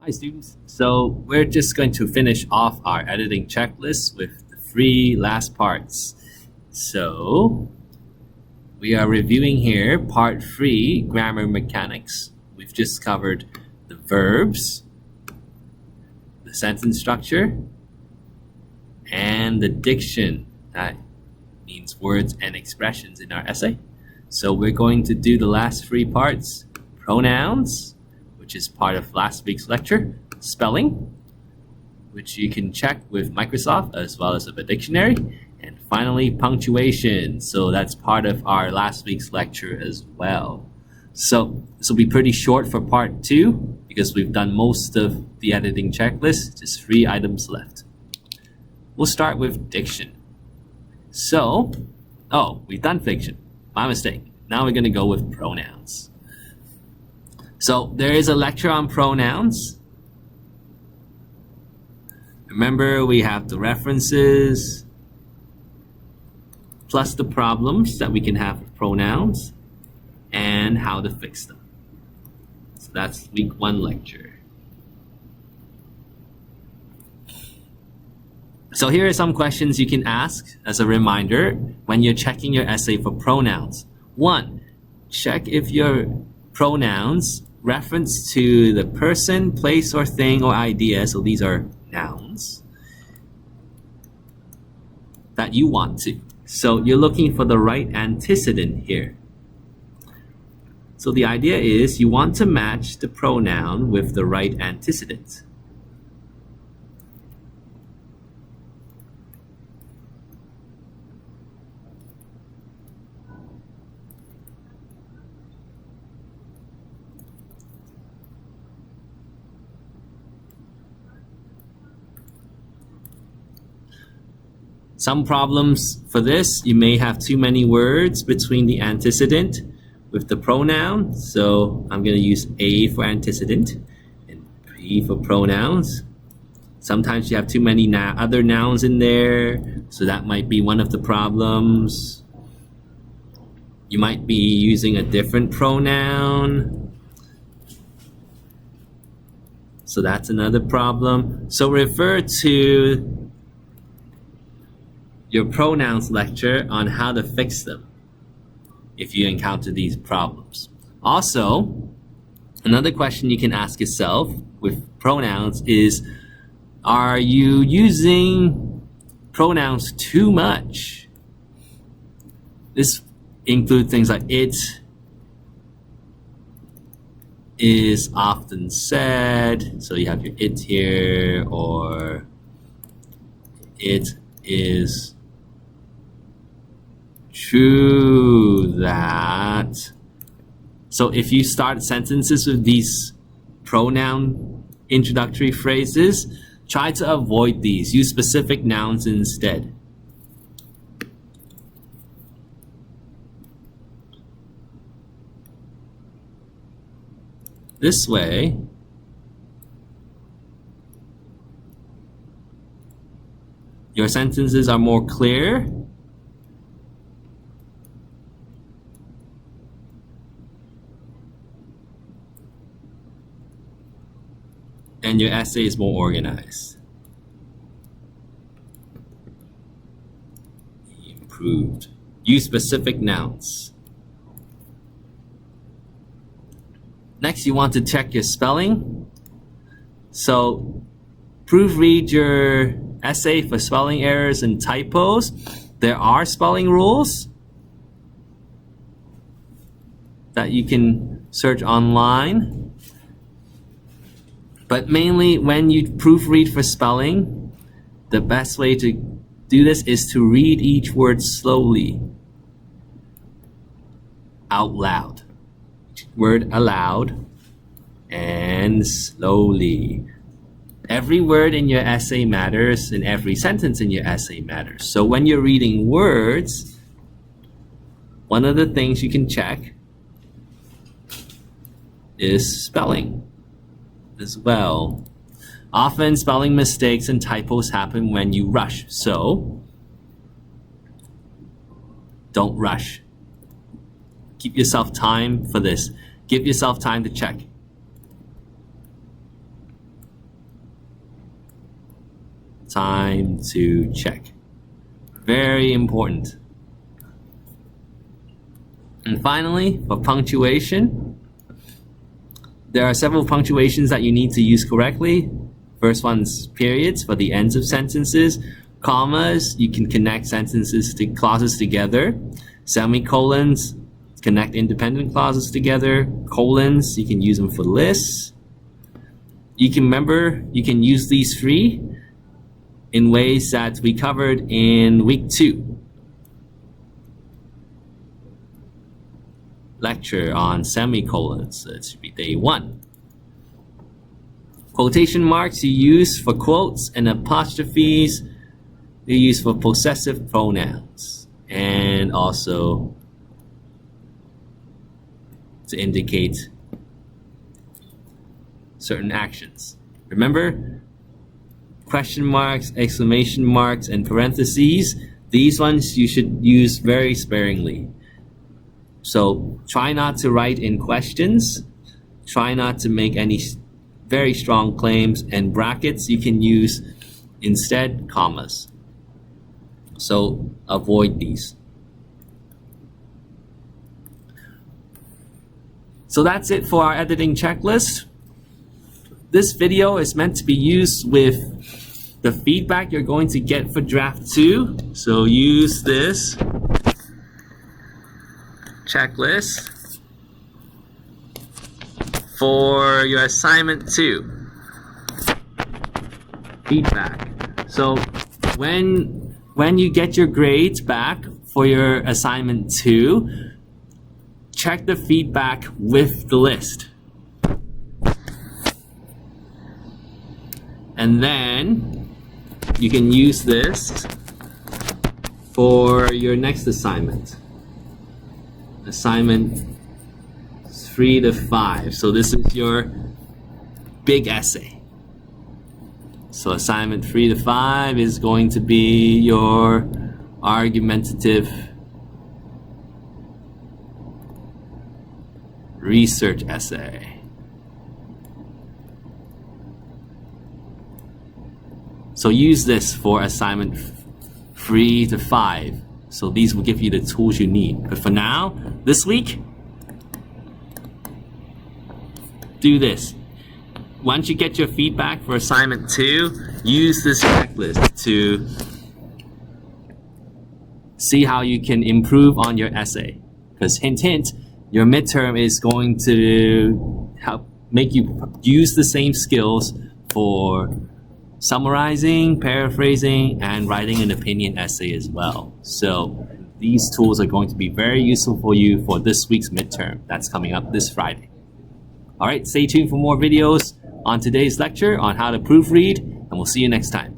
Hi students. So we're just going to finish off our editing checklist with the three last parts. So we are reviewing here part 3, grammar mechanics. We've just covered the verbs, the sentence structure, and the diction. That means words and expressions in our essay. So we're going to do the last 3 parts: pronouns, which is part of last week's lecture, spelling, which you can check with Microsoft as well as with a dictionary, and finally punctuation. So that's part of our last week's lecture as well. So this will be pretty short for part 2 because we've done most of the editing checklist, just 3 items left. We'll start with diction. So, we've done fiction. My mistake. Now we're going to go with pronouns. So there is a lecture on pronouns. Remember, we have the references plus the problems that we can have with pronouns and how to fix them. So that's week 1 lecture. So here are some questions you can ask as a reminder when you're checking your essay for pronouns. 1, check if your pronouns reference to the person, place, or thing, or idea, so these are nouns, that you want to. So you're looking for the right antecedent here. So the idea is you want to match the pronoun with the right antecedent. Some problems for this, you may have too many words between the antecedent with the pronoun. So I'm going to use A for antecedent and P for pronouns. Sometimes you have too many other nouns in there, so that might be one of the problems. You might be using a different pronoun, so that's another problem. So refer to your pronouns lecture on how to fix them if you encounter these problems. Also, another question you can ask yourself with pronouns is, are you using pronouns too much? This includes things like it is often said, so you have your it here, or it is true that. So if you start sentences with these pronoun introductory phrases, try to avoid these. Use specific nouns instead. This way, your sentences are more clear and your essay is more organized. Improved. Use specific nouns. Next, you want to check your spelling. So proofread your essay for spelling errors and typos. There are spelling rules that you can search online. But mainly when you proofread for spelling, the best way to do this is to read each word slowly, out loud. Word aloud and slowly. Every word in your essay matters, and every sentence in your essay matters. So when you're reading words, one of the things you can check is spelling as well. Often spelling mistakes and typos happen when you rush, so don't rush. Give yourself time for this. Give yourself time to check. time to check. Very important. And finally, for punctuation, there are several punctuations that you need to use correctly. First one's periods for the ends of sentences. Commas, you can connect sentences to clauses together. Semicolons, connect independent clauses together. Colons, you can use them for lists. You can use these three in ways that we covered in week 2. Lecture on semicolons. That should be day 1. Quotation marks you use for quotes, and apostrophes you use for possessive pronouns, and also to indicate certain actions. Remember, question marks, exclamation marks, and parentheses, these ones you should use very sparingly. So try not to write in questions, try not to make any very strong claims, and brackets you can use instead commas. So avoid these. So that's it for our editing checklist. This video is meant to be used with the feedback you're going to get for draft 2. So use this checklist for your assignment 2. Feedback. So when you get your grades back for your assignment 2, check the feedback with the list. And then you can use this for your next assignment. Assignment 3 to 5. So this is your big essay. So assignment 3 to 5 is going to be your argumentative research essay. So use this for assignment 3 to 5. So these will give you the tools you need. But for now, this week, do this. Once you get your feedback for assignment 2, use this checklist to see how you can improve on your essay. Because hint, hint, your midterm is going to help make you use the same skills for summarizing, paraphrasing, and writing an opinion essay as well. So these tools are going to be very useful for you for this week's midterm. That's coming up this Friday. All right, stay tuned for more videos on today's lecture on how to proofread, and we'll see you next time.